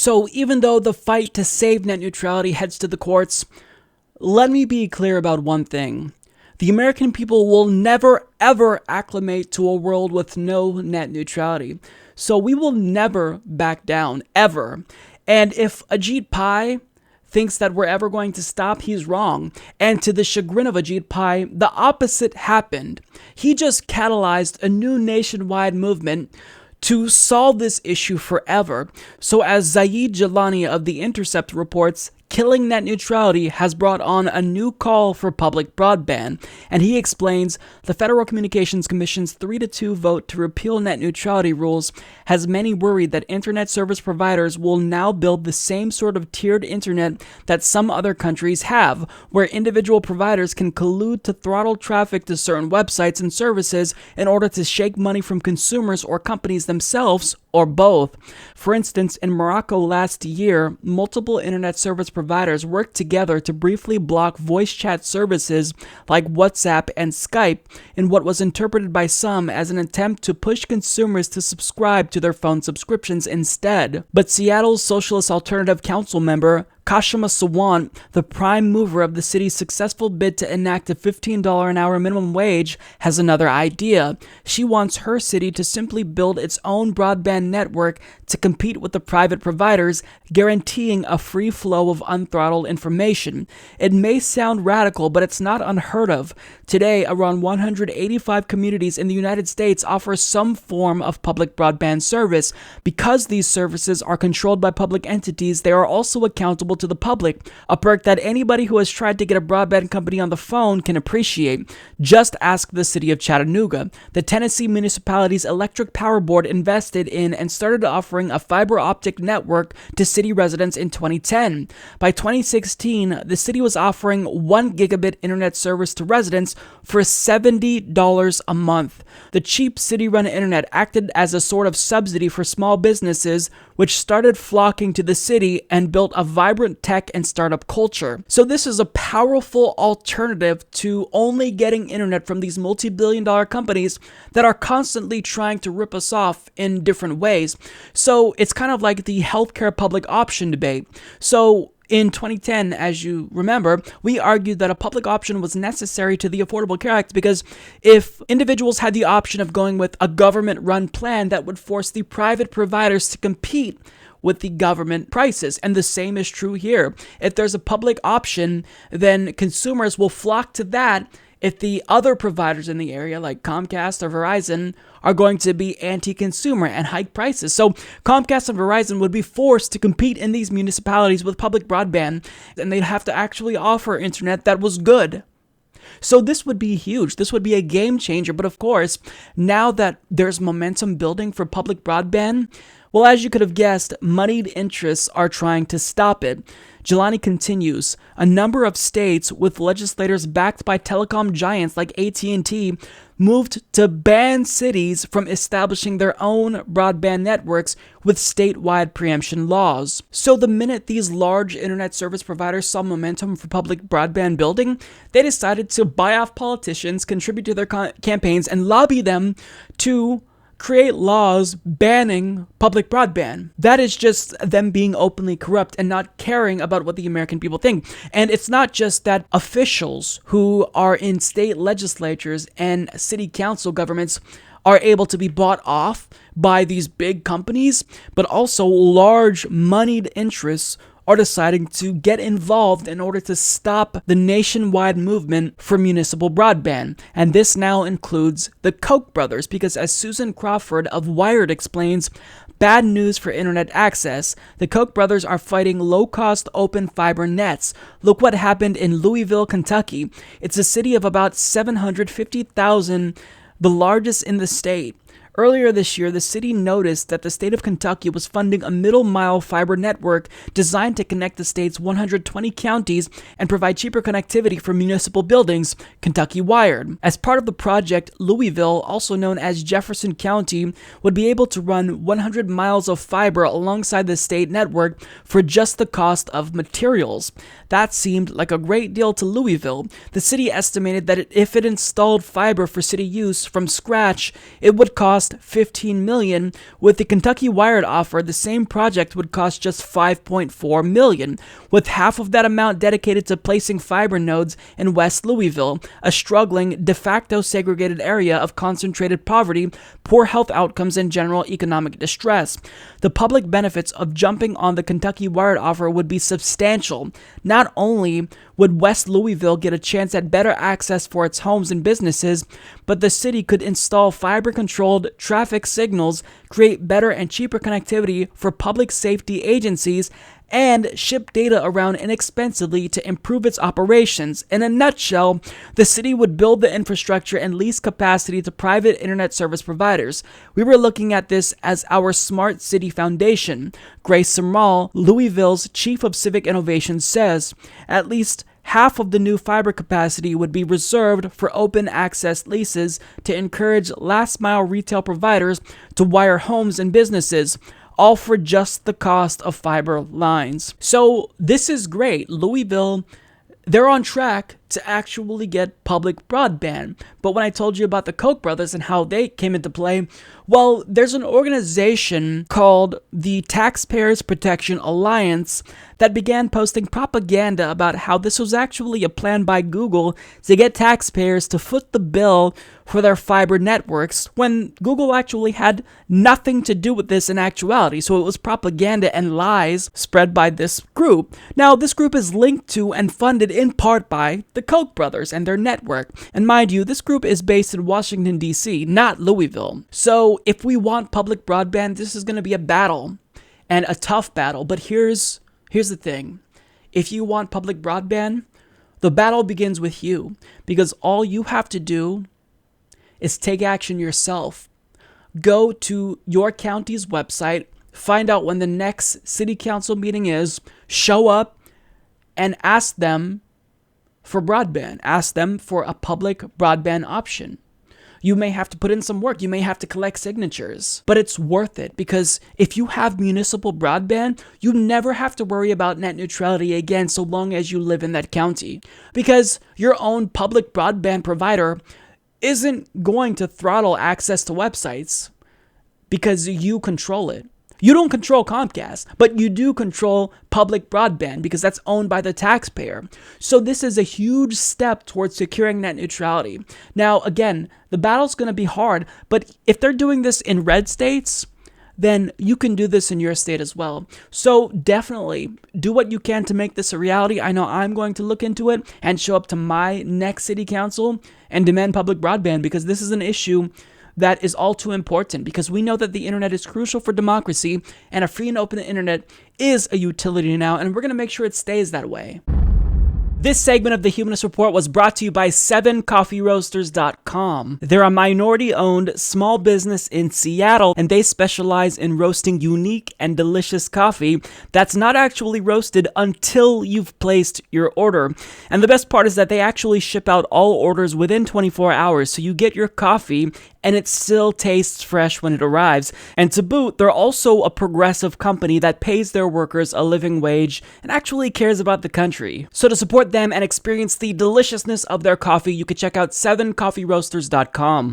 So even though the fight to save net neutrality heads to the courts, let me be clear about one thing. The American people will never, ever acclimate to a world with no net neutrality. So we will never back down, ever. And if Ajit Pai thinks that we're ever going to stop, he's wrong. And to the chagrin of Ajit Pai, the opposite happened. He just catalyzed a new nationwide movement to solve this issue forever. So as Zaid Jalani of The Intercept reports, killing net neutrality has brought on a new call for public broadband, and he explains the Federal Communications Commission's 3-2 vote to repeal net neutrality rules has many worried that internet service providers will now build the same sort of tiered internet that some other countries have, where individual providers can collude to throttle traffic to certain websites and services in order to shake money from consumers or companies themselves, or both. For instance, in Morocco last year, multiple internet service providers worked together to briefly block voice chat services like WhatsApp and Skype in what was interpreted by some as an attempt to push consumers to subscribe to their phone subscriptions instead. But Seattle's Socialist Alternative Council member Kashima Sawant, the prime mover of the city's successful bid to enact a $15 an hour minimum wage, has another idea. She wants her city to simply build its own broadband network to compete with the private providers, guaranteeing a free flow of unthrottled information. It may sound radical, but it's not unheard of. Today, around 185 communities in the United States offer some form of public broadband service. Because these services are controlled by public entities, they are also accountable to the public, a perk that anybody who has tried to get a broadband company on the phone can appreciate. Just ask the city of Chattanooga. The Tennessee Municipality's Electric Power Board invested in and started offering a fiber optic network to city residents in 2010. By 2016, the city was offering 1 gigabit internet service to residents for $70 a month. The cheap city-run internet acted as a sort of subsidy for small businesses, which started flocking to the city and built a vibrant tech and startup culture. So this is a powerful alternative to only getting internet from these multi-billion-dollar companies that are constantly trying to rip us off in different ways. So it's kind of like the healthcare public option debate. So in 2010, as you remember, we argued that a public option was necessary to the Affordable Care Act because if individuals had the option of going with a government-run plan, that would force the private providers to compete with the government prices. And the same is true here. If there's a public option, then consumers will flock to that if the other providers in the area, like Comcast or Verizon, are going to be anti-consumer and hike prices. So Comcast and Verizon would be forced to compete in these municipalities with public broadband, and they'd have to actually offer internet that was good. So this would be huge. This would be a game changer. But of course, now that there's momentum building for public broadband, well, as you could have guessed, moneyed interests are trying to stop it. Jelani continues, a number of states with legislators backed by telecom giants like AT&T moved to ban cities from establishing their own broadband networks with statewide preemption laws. So the minute these large internet service providers saw momentum for public broadband building, they decided to buy off politicians, contribute to their campaigns, and lobby them to create laws banning public broadband. That is just them being openly corrupt and not caring about what the American people think. And it's not just that officials who are in state legislatures and city council governments are able to be bought off by these big companies, but also large moneyed interests are deciding to get involved in order to stop the nationwide movement for municipal broadband. And this now includes the Koch brothers, because as Susan Crawford of Wired explains, bad news for internet access. The Koch brothers are fighting low-cost open fiber nets. Look what happened in Louisville, Kentucky. It's a city of about 750,000, the largest in the state. Earlier this year, the city noticed that the state of Kentucky was funding a middle-mile fiber network designed to connect the state's 120 counties and provide cheaper connectivity for municipal buildings, Kentucky Wired. As part of the project, Louisville, also known as Jefferson County, would be able to run 100 miles of fiber alongside the state network for just the cost of materials. That seemed like a great deal to Louisville. The city estimated that if it installed fiber for city use from scratch, it would cost cost $15 million. With the Kentucky Wired offer, the same project would cost just $5.4 million, with half of that amount dedicated to placing fiber nodes in West Louisville, a struggling, de facto segregated area of concentrated poverty, poor health outcomes, and general economic distress. The public benefits of jumping on the Kentucky Wired offer would be substantial. Not only would West Louisville get a chance at better access for its homes and businesses, but the city could install fiber-controlled traffic signals, create better and cheaper connectivity for public safety agencies, and ship data around inexpensively to improve its operations. In a nutshell, the city would build the infrastructure and lease capacity to private internet service providers. We were looking at this as our smart city foundation. Grace Sumrall, Louisville's chief of civic innovation, says at least half of the new fiber capacity would be reserved for open access leases to encourage last-mile retail providers to wire homes and businesses, all for just the cost of fiber lines. So this is great. Louisville, they're on track to actually get public broadband. But when I told you about the Koch brothers and how they came into play, well, there's an organization called the Taxpayers Protection Alliance that began posting propaganda about how this was actually a plan by Google to get taxpayers to foot the bill for their fiber networks, when Google actually had nothing to do with this in actuality. So it was propaganda and lies spread by this group. Now, this group is linked to and funded in part by the Koch brothers and their network. And mind you, this group is based in Washington, D.C., not Louisville. So if we want public broadband, this is going to be a battle, and a tough battle. But here's the thing. If you want public broadband, the battle begins with you, because all you have to do is take action yourself. Go to your county's website, find out when the next city council meeting is, show up, and ask them for broadband. Ask them for a public broadband option. You may have to put in some work. You may have to collect signatures, but it's worth it, because if you have municipal broadband, you never have to worry about net neutrality again so long as you live in that county, because your own public broadband provider isn't going to throttle access to websites because you control it. You don't control Comcast, but you do control public broadband because that's owned by the taxpayer. So this is a huge step towards securing net neutrality. Now, again, the battle's going to be hard, but if they're doing this in red states, then you can do this in your state as well. So definitely do what you can to make this a reality. I know I'm going to look into it and show up to my next city council and demand public broadband, because this is an issue that is all too important, because we know that the internet is crucial for democracy, and a free and open internet is a utility now, and we're going to make sure it stays that way. This segment of the Humanist Report was brought to you by 7coffeeroasters.com. They're a minority-owned small business in Seattle, and they specialize in roasting unique and delicious coffee that's not actually roasted until you've placed your order. And the best part is that they actually ship out all orders within 24 hours, so you get your coffee and it still tastes fresh when it arrives. And to boot, they're also a progressive company that pays their workers a living wage and actually cares about the country. So to support them and experience the deliciousness of their coffee, you can check out 7coffeeroasters.com.